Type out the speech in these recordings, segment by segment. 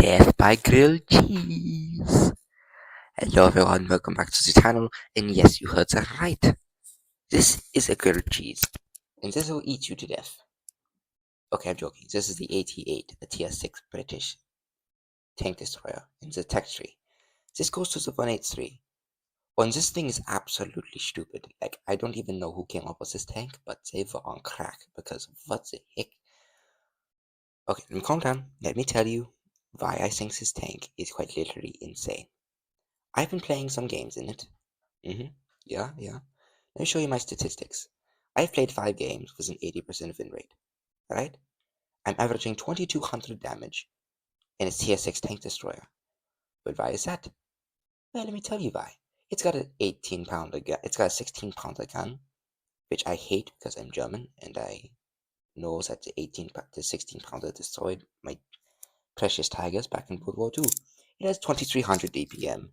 Death by grilled cheese. Hello everyone, welcome back to the channel. And yes, you heard that right. This is a grilled cheese, and this will eat you to death. Okay, I'm joking. This is the AT-8, a Tier 6 British tank destroyer in the tech tree. This goes to the 183. And this thing is absolutely stupid. Like, I don't even know who came up with this tank, but they were on crack, because what the heck? Okay, let me calm down. Let me tell you why I think this tank is quite literally insane. I've been playing some games in it. Yeah. Let me show you my statistics. I've played 5 games with an 80% win rate. Alright? I'm averaging 2200 damage in a tier 6 tank destroyer. But why is that? Well, let me tell you why. It's got an 18 pounder gun. It's got a 16 pounder gun, which I hate because I'm German and I know that the 16 pounder destroyed my precious tigers back in World War II. It has 2300 DPM.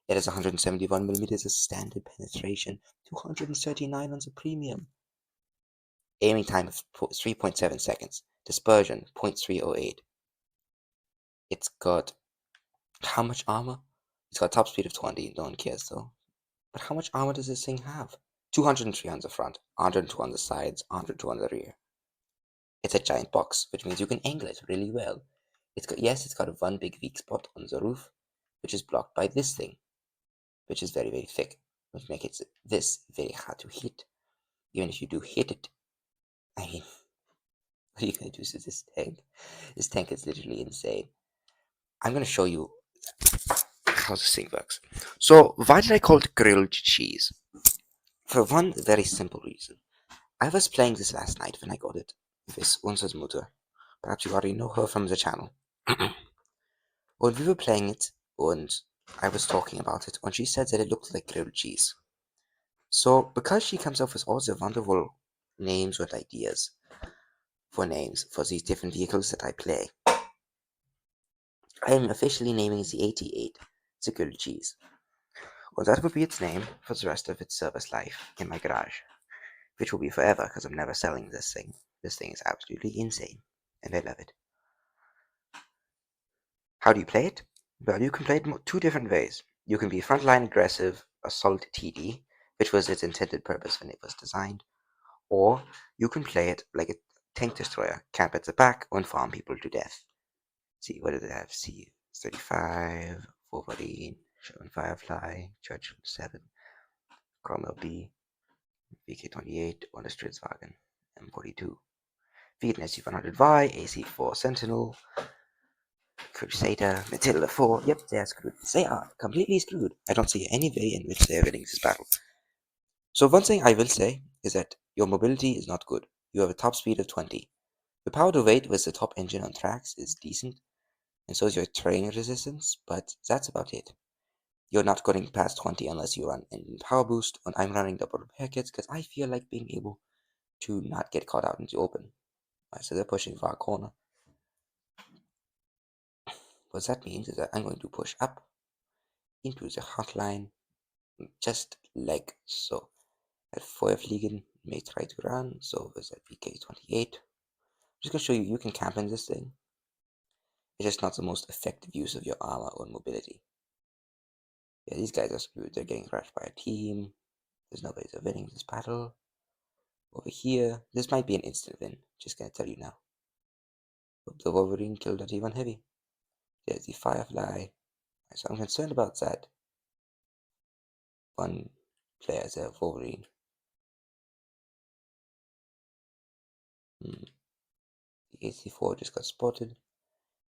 It has 171 millimeters of standard penetration, 239 on the premium. Aiming time of 3.7 seconds. Dispersion 0.308. It's got how much armor? It's got top speed of 20. No one cares though. But how much armor does this thing have? 203 on the front, 102 on the sides, 102 on the rear. It's a giant box, which means you can angle it really well. It's got one big weak spot on the roof, which is blocked by this thing, which is very, very thick, which makes it this very hard to hit. Even if you do hit it, I mean, what are you gonna do to this tank? This tank is literally insane. I'm gonna show you how this thing works. So, why did I call it grilled cheese? For one very simple reason. I was playing this last night when I got it with Unser's Mutter. Perhaps you already know her from the channel. When we were playing it, and I was talking about it, and she said that it looked like grilled cheese. So, because she comes up with all the wonderful names and ideas for names for these different vehicles that I play, I am officially naming the 88 the grilled cheese. Well, that would be its name for the rest of its service life in my garage, which will be forever because I'm never selling this thing. This thing is absolutely insane, and I love it. How do you play it? Well, you can play it two different ways. You can be frontline aggressive, assault TD, which was its intended purpose when it was designed, or you can play it like a tank destroyer, camp at the back, and farm people to death. See, what did it have? See, 35, Wolverine, Sherman Firefly, Churchill 7, Cromwell B, VK28, on the Stritzwagen, M42, Vietnam SC-100Y, AC-4 Sentinel, Crusader, Matilda 4. Yep, they are screwed. They are completely screwed. I don't see any way in which they are winning this battle. So one thing I will say is that your mobility is not good. You have a top speed of 20. The power to weight with the top engine on tracks is decent, and so is your terrain resistance, but that's about it. You're not going past 20 unless you run engine power boost, and I'm running double repair kits because I feel like being able to not get caught out in the open. So they're pushing for our corner. What that means is that I'm going to push up into the hotline, just like so. At Feuerfliegen may try to run, so with that VK28. I'm just going to show you, you can camp in this thing. It's just not the most effective use of your armor or mobility. Yeah, these guys are screwed. They're getting crushed by a team. There's no way they're winning this battle. Over here, this might be an instant win. Just gonna tell you now. The Wolverine killed that T1 heavy. There's the Firefly. So I'm concerned about that. One player there, Wolverine. The AC4 just got spotted.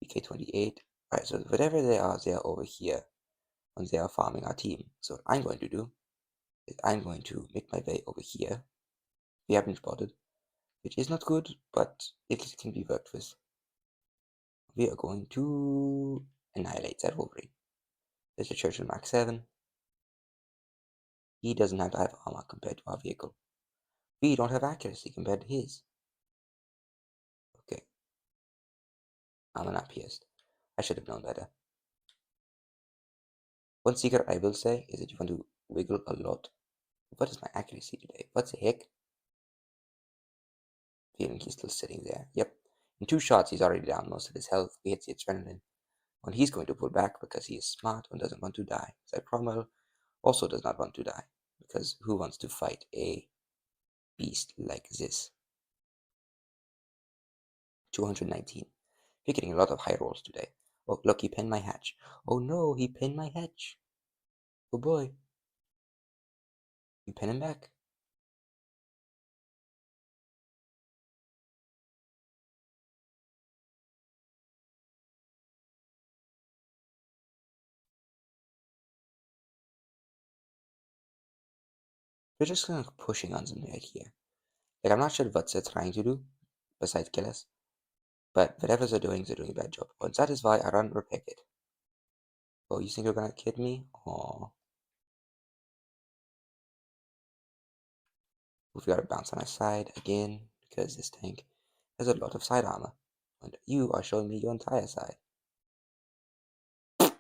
VK28. Alright, so whatever they are over here. And they are farming our team. So what I'm going to do is I'm going to make my way over here. We haven't spotted, which is not good, but it can be worked with. We are going to annihilate that Wolverine. There's a Churchill Mark 7. He doesn't have to have armor compared to our vehicle. We don't have accuracy compared to his. Okay. Armor not pierced. I should have known better. One secret I will say is that you want to wiggle a lot. What is my accuracy today? What the heck? Feeling he's still sitting there. Yep. In 2 shots, he's already down most of his health. We hit the adrenaline. And he's going to pull back because he is smart and doesn't want to die. That Cromwell also does not want to die, because who wants to fight a beast like this? 219. You're getting a lot of high rolls today. Oh, look, he pinned my hatch. Oh no, he pinned my hatch. Oh boy. You pin him back. We're just kind of pushing on them right here. Like, I'm not sure what they're trying to do, besides kill us. But whatever they're doing a bad job. And that is why I run repair it. Oh, you think you're gonna kid me? Oh. We've got to bounce on our side again, because this tank has a lot of side armor. And you are showing me your entire side. This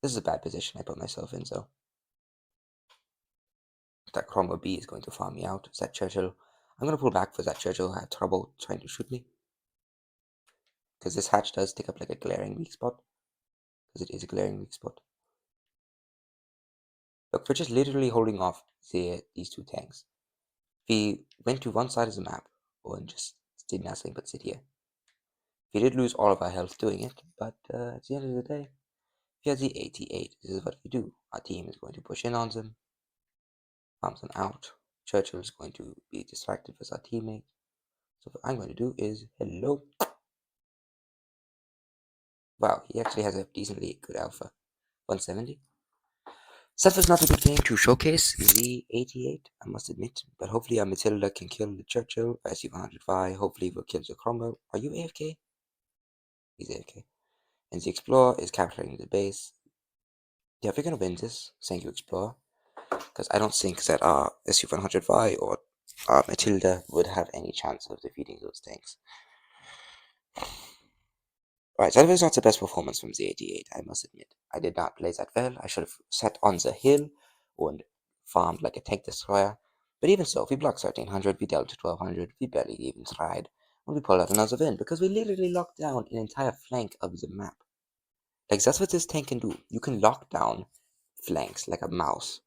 is a bad position I put myself in, though. That Cromwell B is going to farm me out. Is that Churchill? I'm going to pull back for that Churchill had trouble trying to shoot me. Because this hatch does take up like a glaring weak spot. Because it is a glaring weak spot. Look, we're just literally holding off these two tanks. We went to one side of the map and just did nothing but sit here. We did lose all of our health doing it, but at the end of the day, we have the 88. This is what we do. Our team is going to push in on them, farm them out. Churchill is going to be distracted with our teammate. So what I'm going to do is, hello. Wow, he actually has a decently good alpha. 170. That was not a good game to showcase the 88, I must admit. But hopefully our Matilda can kill the Churchill. I see 105. Hopefully we'll kill the Cromwell. Are you AFK? He's AFK. And the Explorer is capturing the base. Yeah, we're gonna win this. Thank you, Explorer. Because I don't think that our SU-100Y or our Matilda would have any chance of defeating those tanks. Right, that was not the best performance from the 88, I must admit. I did not play that well. I should have sat on the hill and farmed like a tank destroyer. But even so, we blocked 1300, we dealt 1200, we barely even tried. And we pulled out another win because we literally locked down an entire flank of the map. Like, that's what this tank can do. You can lock down flanks like a mouse.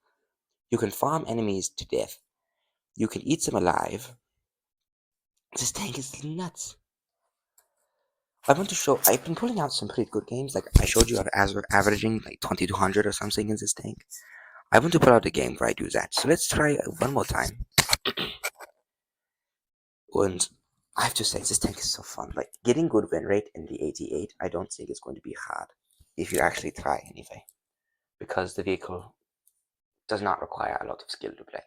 You can farm enemies to death. You can eat them alive. This tank is nuts. I want to show. I've been pulling out some pretty good games. Like I showed you, averaging like 2200 or something in this tank. I want to put out a game where I do that. So let's try one more time. And I have to say, this tank is so fun. Like getting good win rate in the 88, I don't think it's going to be hard if you actually try anyway, because the vehicle does not require a lot of skill to play.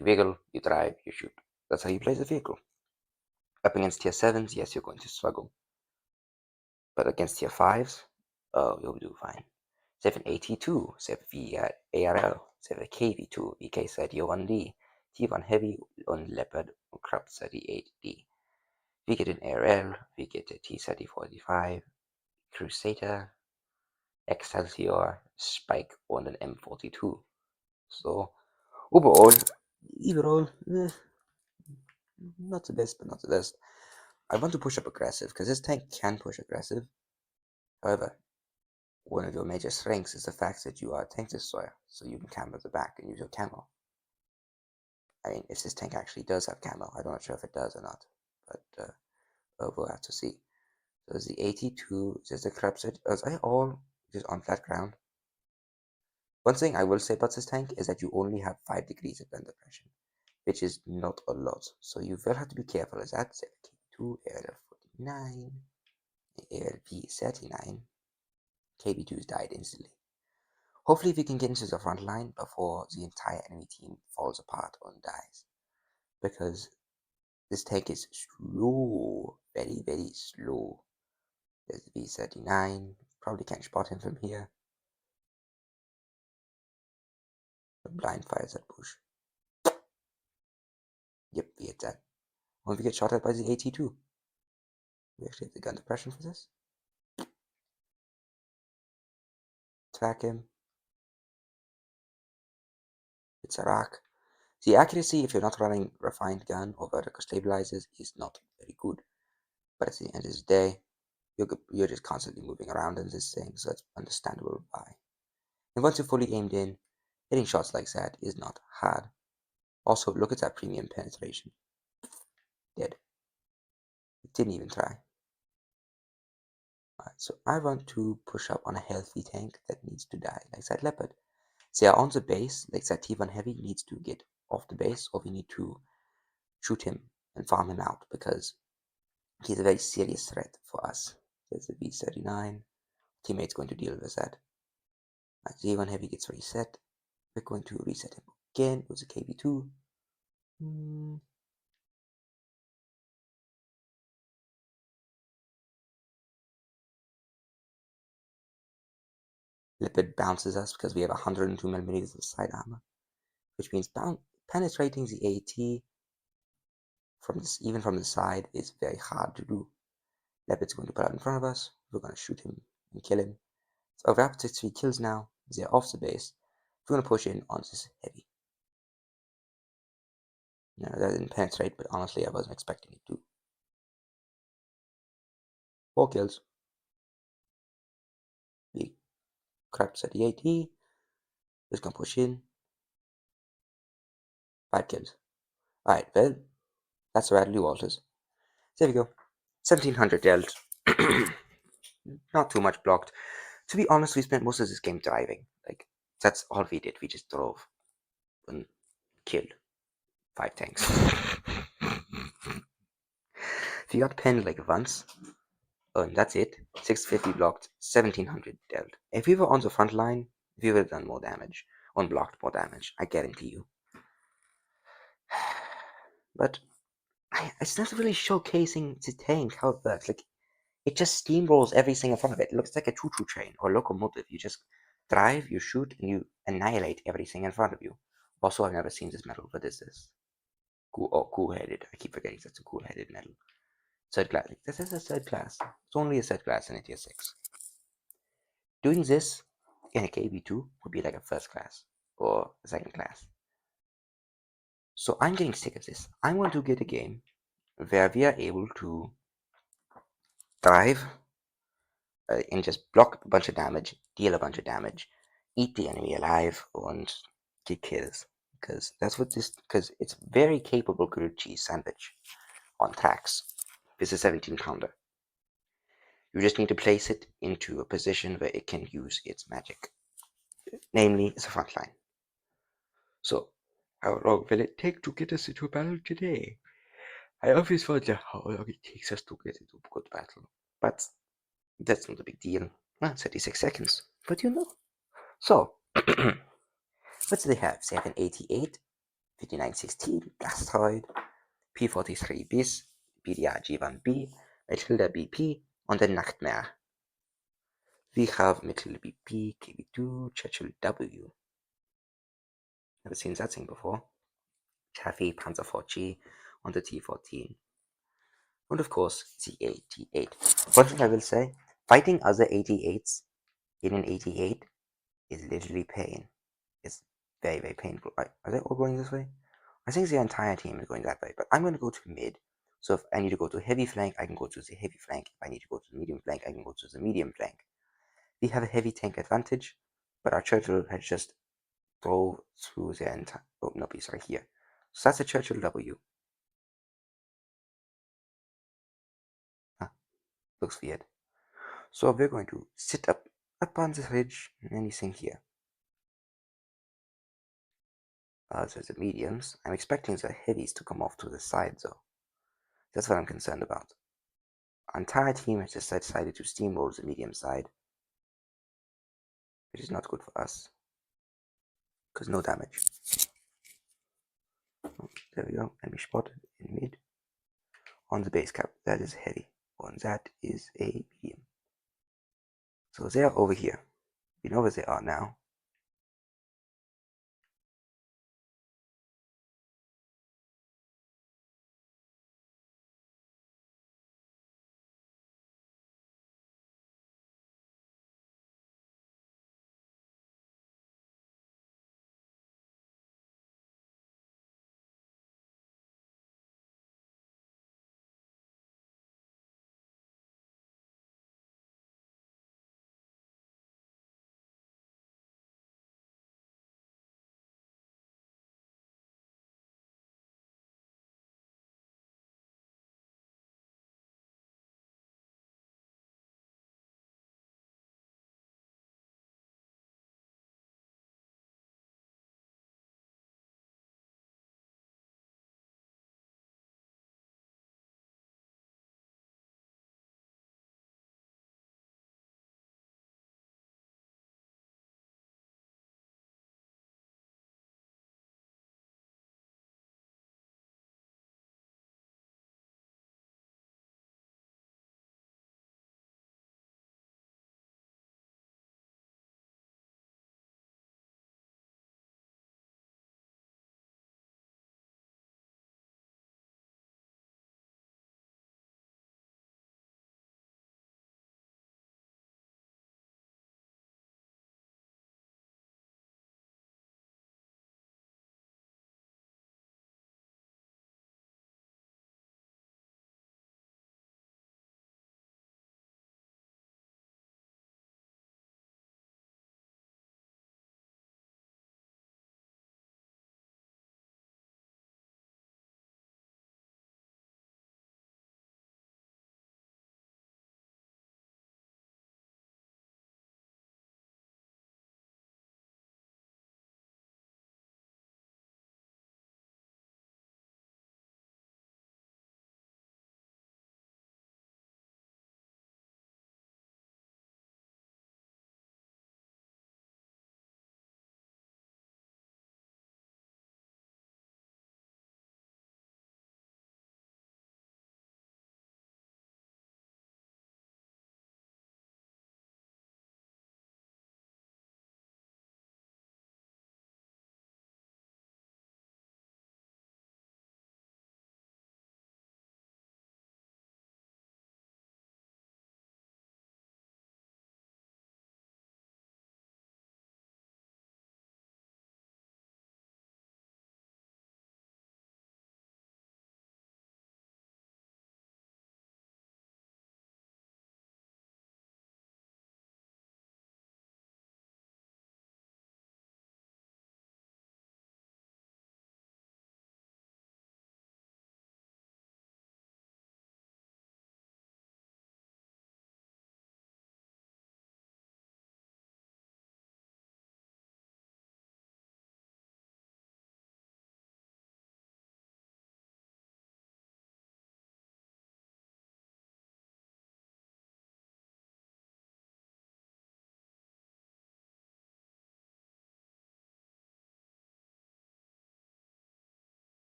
You wiggle, you drive, you shoot. That's how you play the vehicle. Up against tier 7s, yes, you're going to struggle. But against tier 5s, oh, you'll do fine. 782, 7 ARL, 7 KV2, VK31D, T1 Heavy on Leopard Crop 38D. We get an ARL, we get a T3045, Crusader, Excelsior, Spike und an M42. So, overall, not the best, but not the best. I want to push up aggressive, because this tank can push aggressive. However, one of your major strengths is the fact that you are a tank destroyer, so you can camo the back and use your camo. I mean, if this tank actually does have camo, I'm not sure if it does or not, but we'll have to see. So there's the 82, there's the Krebs, are they all just on flat ground? One thing I will say about this tank is that you only have 5 degrees of blend depression, which is not a lot, so you will have to be careful as that. 72, AL49, ALP39, KB2s died instantly. Hopefully we can get into the front line before the entire enemy team falls apart and dies. Because this tank is slow. Very, very slow. There's the B39. Probably can't spot him from here. The blind fires that bush. Yep, we hit that. When we get shot at by the AT2. We actually have the gun depression for this. Track him. It's a rock. The accuracy, if you're not running refined gun or vertical stabilizers, is not very good. But at the end of the day, you're just constantly moving around in this thing, so it's understandable why. And once you're fully aimed in, hitting shots like that is not hard. Also, look at that premium penetration. Dead. It didn't even try. Alright, so I want to push up on a healthy tank that needs to die, like that leopard. They are on the base, like that T1 heavy needs to get off the base, or we need to shoot him and farm him out, because he's a very serious threat for us. There's a V39. Teammate's going to deal with that. Right, T1 heavy gets reset. We're going to reset him again with a KB2. Leopard bounces us because we have 102 millimeters of side armor, which means penetrating the AT from this, even from the side, is very hard to do. Leopard's going to put out in front of us. We're going to shoot him and kill him. So we're up to 3 kills now. They're off the base. We're going to push in on this heavy. No, that didn't penetrate, but honestly, I wasn't expecting it to. 4 kills. We crapped at the AT. Just going to push in. 5 kills. Alright, well, that's Radley Walters. There we go. 1700 dealt. Not too much blocked. To be honest, we spent most of this game driving. Like, that's all we did. We just drove and killed 5 tanks. We got penned like once, and that's it. 650 blocked, 1700 dealt. If we were on the front line, we would have done more damage. Unblocked more damage, I guarantee you. But it's not really showcasing the tank, how it works. Like, it just steamrolls everything in front of it. It looks like a choo-choo train or locomotive. You just drive, you shoot, and you annihilate everything in front of you. Also, I've never seen this medal. What is this? Cool-headed. I keep forgetting that's a cool-headed medal. Third class. This is a third class. It's only a third class in a tier 6. Doing this in a KB2 would be like a first class or a second class. So I'm getting sick of this. I want to get a game where we are able to drive and just block a bunch of damage, deal a bunch of damage, eat the enemy alive, and get kills. Because that's what this. Because it's very capable grilled cheese sandwich on tracks. This is 17 pounder. You just need to place it into a position where it can use its magic, namely the front line. So, how long will it take to get us into a battle today? I always wonder how long it takes us to get into a good battle, but that's not a big deal. 36 seconds, but you know. So, what do they have? They have an 88, 5916, Gasteroid, P43 bis, BDR G1B, Matilda BP, und den Nachtmare. We have Matilda BP, KB2, Churchill W. Never seen that thing before. Chaffee, Panzer 4G, and the T14. And of course, the 88. One thing I will say, fighting other 88s in an 88 is literally pain. It's very, very painful. Are they all going this way? I think the entire team is going that way, but I'm going to go to mid. So if I need to go to heavy flank, I can go to the heavy flank. If I need to go to the medium flank, I can go to the medium flank. We have a heavy tank advantage, but our Churchill has just drove through the entire... Oh, no, sorry, here. So that's a Churchill W. Huh, looks weird. So we're going to sit up on this ridge, and anything here. So the mediums. I'm expecting the heavies to come off to the side, though. That's what I'm concerned about. Our entire team has just decided to steamroll the medium side, which is not good for us, because no damage. Oh, there we go, enemy spotted in mid. On the base cap, that is heavy. On that is a medium. So they are over here. We know where they are now.